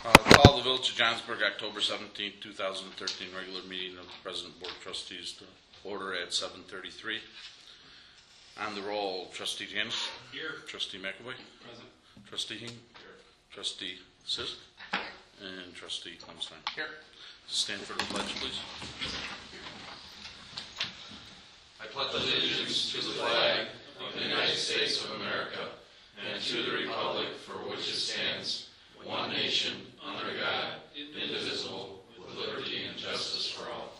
Call the Village of Johnsburg, October 17, 2013, regular meeting of the President Board of Trustees to order at 7:33. On the roll, Trustee Janis. Here. Trustee McAvoy. Present. Trustee Heem. Here. Trustee Sisk. And Trustee Clemstein. Here. Stand for the pledge, please. I pledge allegiance to the flag of the United States of America and to the republic for which it stands, one nation, under God, indivisible, with liberty and justice for all.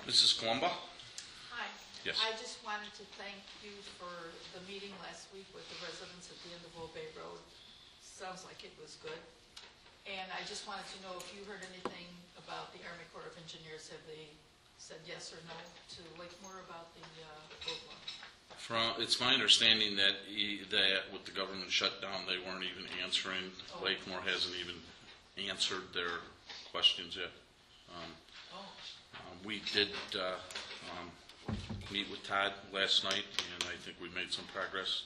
Mrs. Columba? Hi. Yes. I just wanted to thank you for the meeting last week with the residents at the end of Old Bay Road. Sounds like it was good. And I just wanted to know if you heard anything about the Army Corps of Engineers. Have they said yes or no to Lakemore about the road law? It's my understanding that that with the government shutdown, they weren't even answering. Oh. Lakemore hasn't even answered their questions yet. We did meet with Todd last night, and I think we made some progress.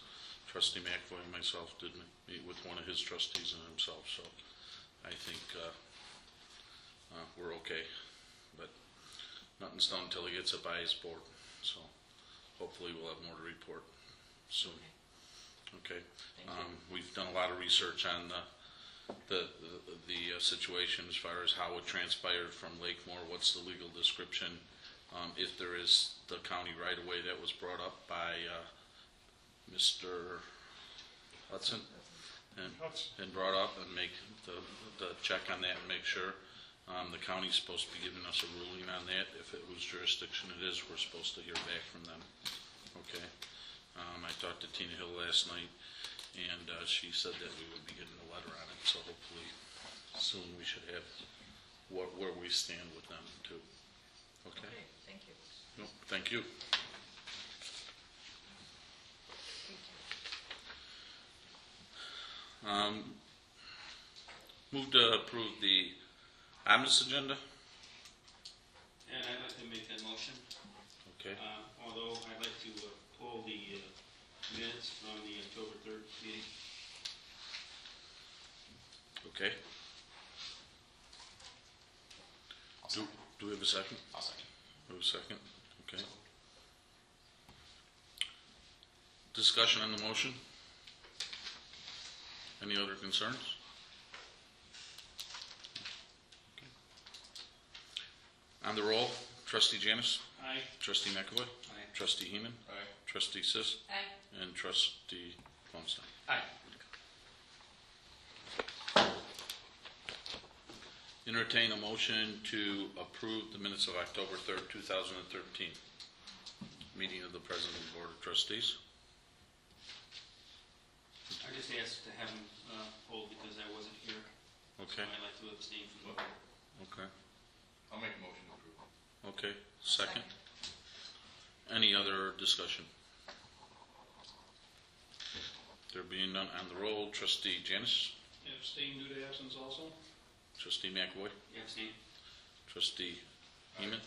Trustee McAvoy and myself did meet with one of his trustees and himself, so I think we're okay. But nothing's done until he gets it by his board, so hopefully we'll have more to report soon. Okay. We've done a lot of research on the situation as far as how it transpired from Lakemore, what's the legal description, if there is the county right-of-way that was brought up by Mr. Hudson and brought up, and make the check on that and make sure. The county's supposed to be giving us a ruling on that. If it was jurisdiction it is, we're supposed to hear back from them. Okay. I talked to Tina Hill last night, and she said that we would be getting a letter on it, so hopefully soon we should have where we stand with them too. Okay? Okay, thank you. No, thank you. Move to approve the omnibus agenda. And I'd like to make that motion. Okay. Although I'd like to pull the minutes from the October 3rd meeting. Okay. Do we have a second? I'll second. We have a second. Okay. Discussion on the motion? Any other concerns? Okay. On the roll, Trustee Janis. Aye. Trustee McAvoy. Aye. Trustee Heeman. Aye. Trustee Sisk. Aye. And Trustee Clemstein. Aye. Entertain a motion to approve the minutes of October 3rd, 2013. Meeting of the President of the Board of Trustees. I just asked to have them pulled because I wasn't here. Okay. So I'd like to abstain from voting. Okay. I'll make a motion to approve. Okay. Second. Any other discussion? There being none on the roll, Trustee Janis. Abstain due to absence also? Trustee McAvoy. Abstain. Trustee Heeman.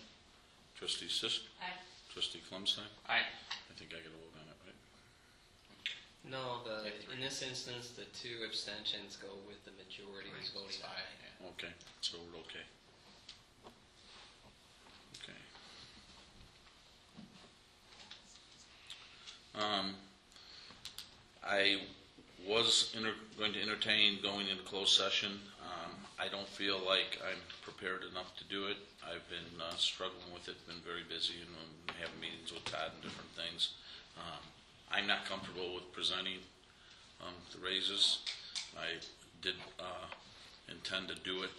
Trustee Sisk. Aye. Trustee Clemstein. Aye. I think I got to vote on it, right? No, in this instance, the two abstentions go with the majority who's voting aye. Okay, so we're okay. Okay. I was going to entertain going into closed session. I don't feel like I'm prepared enough to do it. I've been struggling with it, been very busy, and having meetings with Todd and different things. I'm not comfortable with presenting the raises. I did intend to do it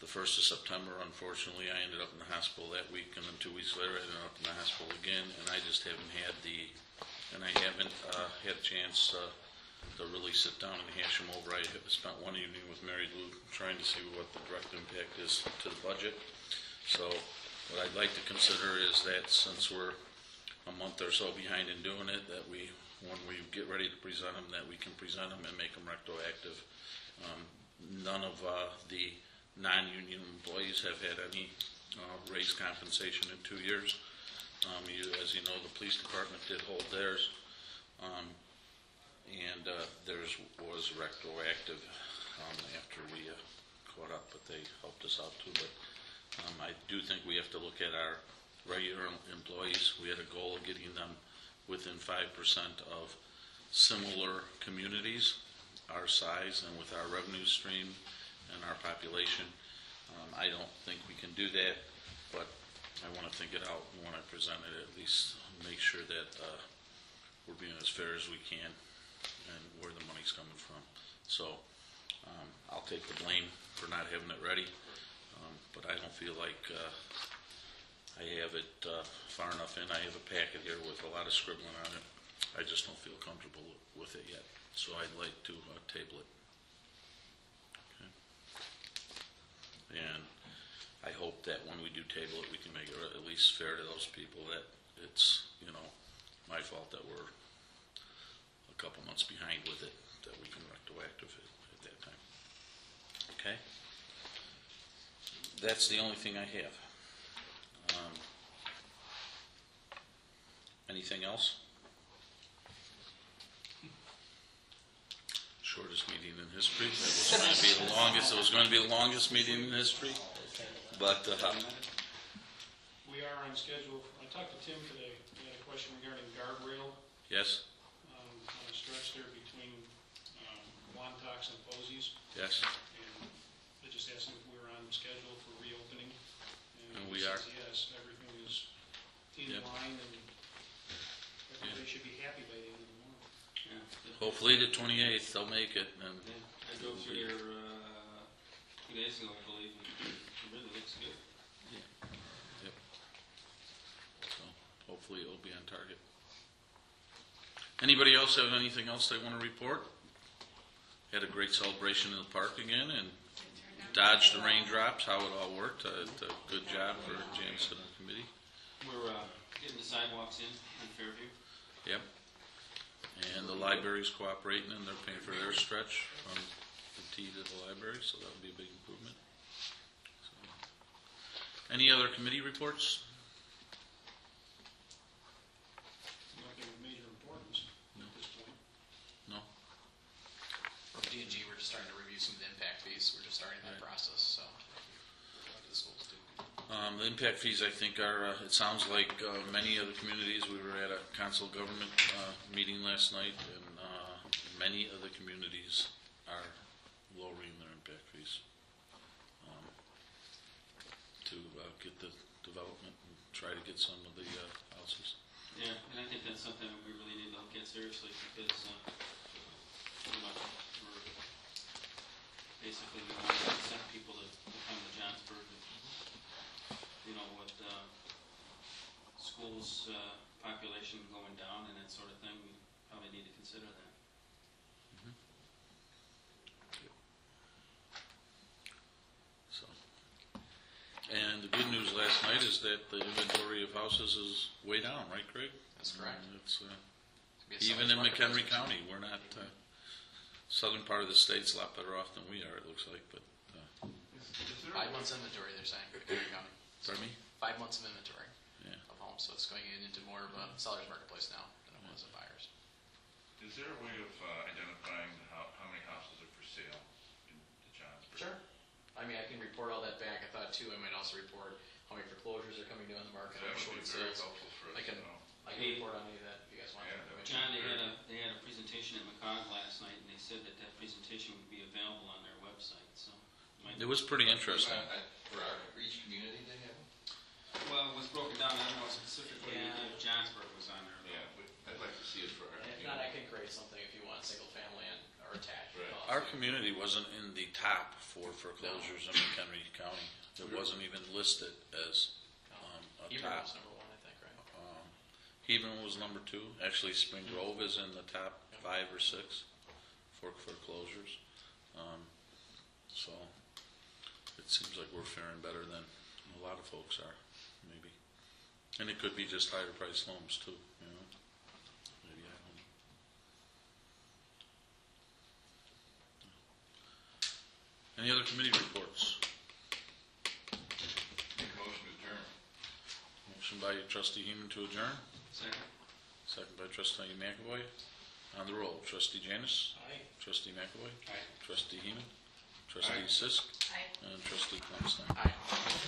the 1st of September. Unfortunately, I ended up in the hospital that week, and then 2 weeks later I ended up in the hospital again, and I just haven't had had a chance to really sit down and hash them over. I spent one evening with Mary Lou trying to see what the direct impact is to the budget. So what I'd like to consider is that since we're a month or so behind in doing it, that when we get ready to present them, that we can present them and make them retroactive. None of the non-union employees have had any raise compensation in 2 years. As you know, the police department did hold theirs, and theirs was retroactive after we caught up, but they helped us out too. But I do think we have to look at our regular employees. We had a goal of getting them within 5% of similar communities, our size, and with our revenue stream and our population. I don't think we can do that, but I want to think it out when I present it, at least make sure that we're being as fair as we can and where the money's coming from. So I'll take the blame for not having it ready, but I don't feel like I have it far enough in. I have a packet here with a lot of scribbling on it. I just don't feel comfortable with it yet, so I'd like to table it. Okay. And I hope that when we do table it, we can make it at least fair to those people that it's, my fault that we're a couple months behind with it, that we can retroactive it at that time. Okay? That's the only thing I have. Anything else? Shortest meeting in history. That was going to be the longest. It was going to be the longest meeting in history. But We are on schedule. I talked to Tim today. He had a question regarding guardrail yes, on a stretch there between Wantox and Posies. yes, And I just asked him if we were on schedule for reopening. And he we are. says yes, everything is in Yep. line, and everybody should be happy by the end of the month. Yeah. hopefully the 28th they'll make it. And Yeah, I drove through there 2 days ago, I believe, and it really looks good. so hopefully it'll be on target. Anybody else have anything else they want to report? Had a great celebration in the park again and dodged the raindrops. How it all worked. A good job for James and the committee. We're getting the sidewalks in Fairview. Yep. And the library's cooperating and they're paying for their stretch from the T to the library, so that would be a big improvement. So. Any other committee reports? Nothing of major importance at this point. No? From D&G, we're just starting to review some of the impact fees. We're just starting that Right. process, so talk to the schools too. The impact fees, I think, are, it sounds like many of the communities, we were at a council government meeting last night, and many of the communities are lowering their impact fees to get the development and try to get some of the houses. Yeah, and I think that's something that we really need to look at seriously because, we're basically we want to incent people to come to Johnsburg. With schools' population going down and that sort of thing, we probably need to consider that. So, and the good news last night is that the inventory of houses is way down, right, Craig? That's correct. It's Be a even seller's in market McHenry place. County, we're not. Southern part of the state's a lot better off than we are. It looks like, but 5 months inventory, they're saying, for McHenry County. pardon me. 5 months of inventory Yeah. of homes, so it's going into more of a seller's marketplace now than it was a buyer's. Is there a way of identifying how many houses are for sale in Johnsburg? Sure. I mean, I can report all that back. I thought too, I might also report how many foreclosures are coming due on the market, That how would short be very sales. helpful for us I to can, know. I can report on any of that if you guys want. Yeah, that that would information. John, they had a presentation at McCog last night, and they said that presentation would be available on their website, so. It was pretty interesting. For each community they have? Well, it was broken down, I don't know specifically Yeah. if Johnsburg was on there. Yeah, I'd like to see it for our And if not, I can create something if you want, single family and or attached. Right. Our community wasn't in the top for foreclosures in McHenry County. It wasn't even listed as a Hebron top. was number 1, I think, right? Hebron was number 2. Actually, Spring Grove is in the top 5 or 6 for foreclosures. So it seems like we're faring better than a lot of folks are, maybe. And it could be just higher priced homes too, Maybe, I don't know. Any other committee reports? Make a motion to adjourn. Motion Motion by trustee Heeman to adjourn, Second. second by trustee McAvoy. On the roll, trustee Janis, Aye. trustee McAvoy, Aye. trustee Heeman, trustee Sisk, Aye. and trustee Kleinstein. Aye.